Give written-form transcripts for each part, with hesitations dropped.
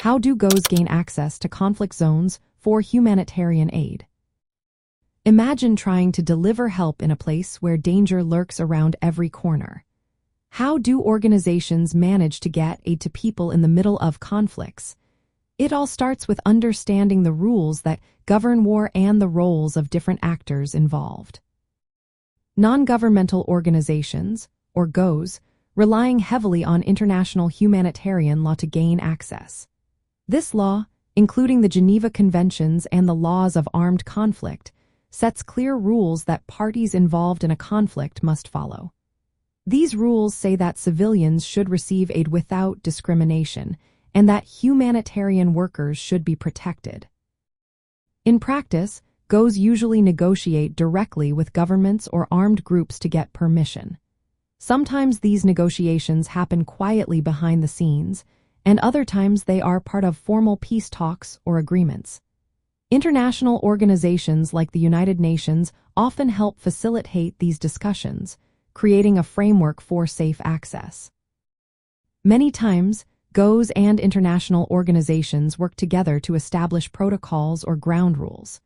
How do GOs gain access to conflict zones for humanitarian aid? Imagine trying to deliver help in a place where danger lurks around every corner. How do organizations manage to get aid to people in the middle of conflicts? It all starts with understanding the rules that govern war and the roles of different actors involved. Non-governmental organizations, or GOs, relying heavily on international humanitarian law to gain access. This law, including the Geneva Conventions and the laws of armed conflict, sets clear rules that parties involved in a conflict must follow. These rules say that civilians should receive aid without discrimination and that humanitarian workers should be protected. In practice, GOs usually negotiate directly with governments or armed groups to get permission. Sometimes these negotiations happen quietly behind the scenes, and other times they are part of formal peace talks or agreements. International organizations like the United Nations often help facilitate these discussions, creating a framework for safe access. Many times, GOs and international organizations work together to establish protocols or ground rules.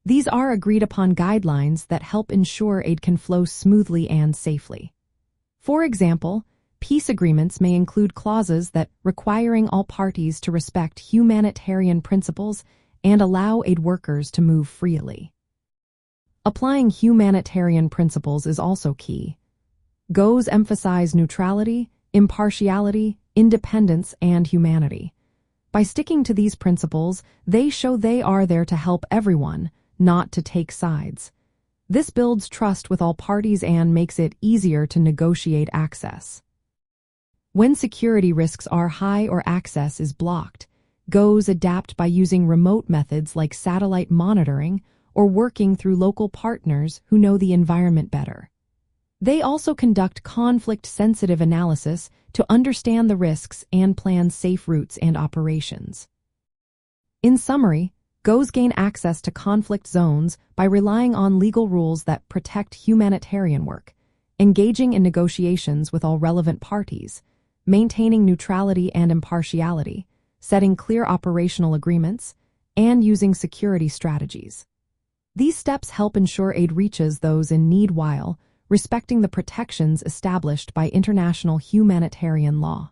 These are agreed-upon guidelines that help ensure aid can flow smoothly and safely. For example, peace agreements may include clauses that requiring all parties to respect humanitarian principles and allow aid workers to move freely. Applying humanitarian principles is also key. GOs emphasize neutrality, impartiality, independence, and humanity. By sticking to these principles, they show they are there to help everyone, not to take sides. This builds trust with all parties and makes it easier to negotiate access. When security risks are high or access is blocked, GOs adapt by using remote methods like satellite monitoring or working through local partners who know the environment better. They also conduct conflict-sensitive analysis to understand the risks and plan safe routes and operations. In summary, GOs gain access to conflict zones by relying on legal rules that protect humanitarian work, engaging in negotiations with all relevant parties, maintaining neutrality and impartiality, setting clear operational agreements, and using security strategies. These steps help ensure aid reaches those in need while respecting the protections established by international humanitarian law.